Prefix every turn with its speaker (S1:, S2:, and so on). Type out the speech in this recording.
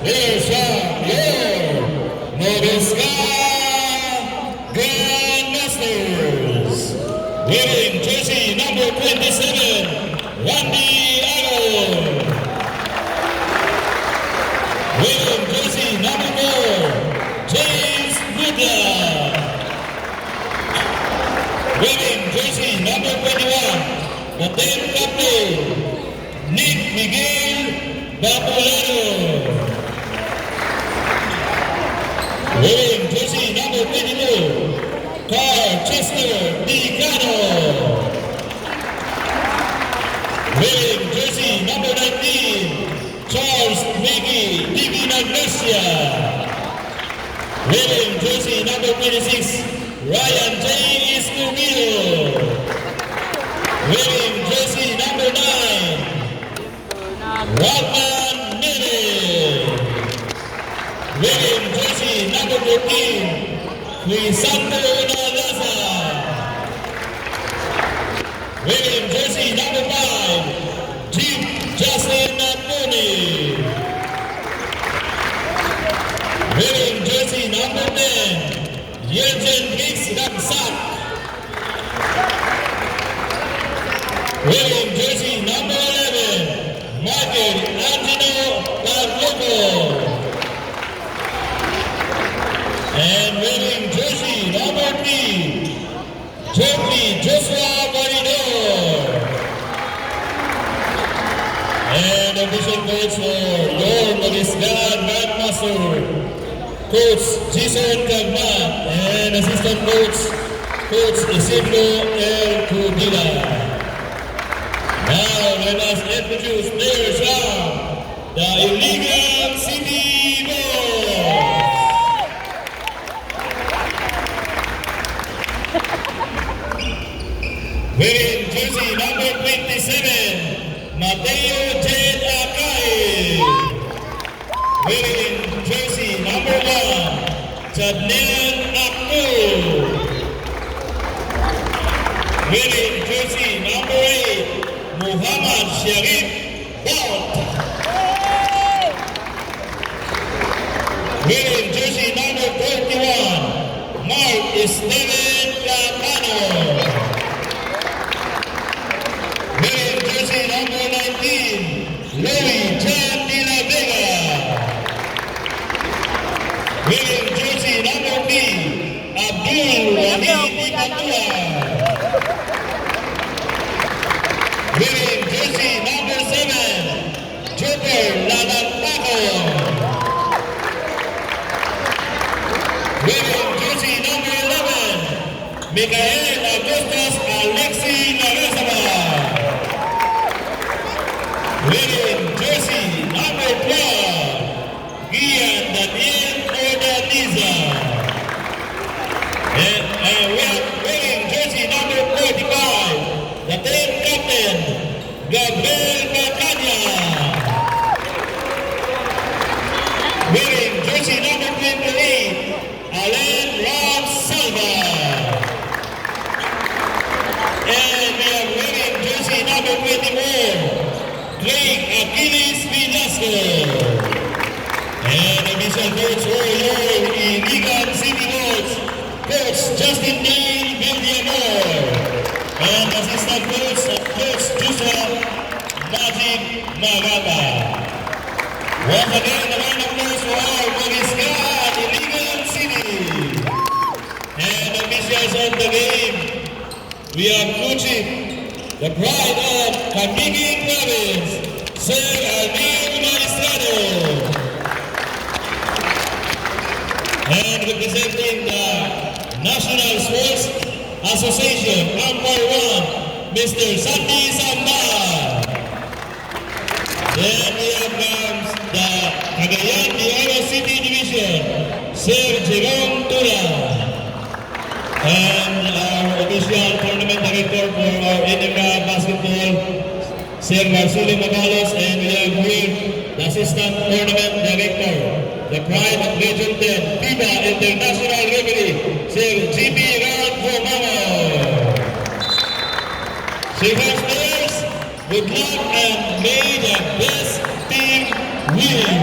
S1: Here's from your Movistar Grandmasters. Wearing jersey number 27, Randy Arrow. Wearing jersey number 4, James Woodland. Wearing jersey number 21, the team captain, Nick Miguel Bapolero. Wearing jersey number 22, Carl Chester Dicano. Wearing jersey number 19, Charles Miggy Divina Garcia. Wearing jersey number 26, Ryan J. Escobedo. Wearing jersey number 9, Rodman Nene. Wearing jersey number 14, Crisanto Nalaza. Wearing jersey number 5, Chief Justin Napoli. Wearing jersey number 10, Yergen Mix Ramsak. Wearing jersey number 11, Michael Angelo Carloco. And wearing jersey number 3, Jeffrey Joshua Maridor. And official coach for your Movistar Grandmaster, Coach Jason Cagman, and assistant coach, Coach Isidro El Cudila. Now let us introduce players from the Iligan City Boys. Wearing jersey number 27, Mateo J. Akai. Wearing jersey number 1, Chadnian Aktu. Wearing jersey number 8, Muhammad Sharif Bout. Wearing jersey number 41, Mark Steven Capano. Wearing jersey number 19, Louis John De La Vega. Wearing jersey number 3, Abdul Wahid Ipatua. Wearing jersey number 7, Joker Lalapaco. Wearing jersey number 11, Miguel Augustus Alexi Larrazaba. Wearing jersey number 12, Gian Daniel Ordaniza. And we are wearing jersey number 45, the team captain, Gabriel Bacania. Wearing jersey number 28, Alain Ron Salva. And we are wearing jersey number 24, Drake Achilles Velasco. And official coach for your Iligan City Boys, Coach Justin Dale Villamor. And assistant coach, Coach Joshua Magic Magata. Once again, the round of applause for our Movistar Iligan City. And officials of the game, we are coaching the pride of Camiguin Province, Sir Alvin Magistrado. And representing the National Sports Association, number 1, Mr. Sandy Samba. Then we have the Cagayan de Oro City Division, Sir Jerome Tura. And our official tournament director for our NMA basketball, Sir Marcelo Magalos, and we have here the assistant tournament director, the pride of Region 10, FIBA International Referee, Sir G.P. Ralph Romano. Sir players, good luck and may the best team win.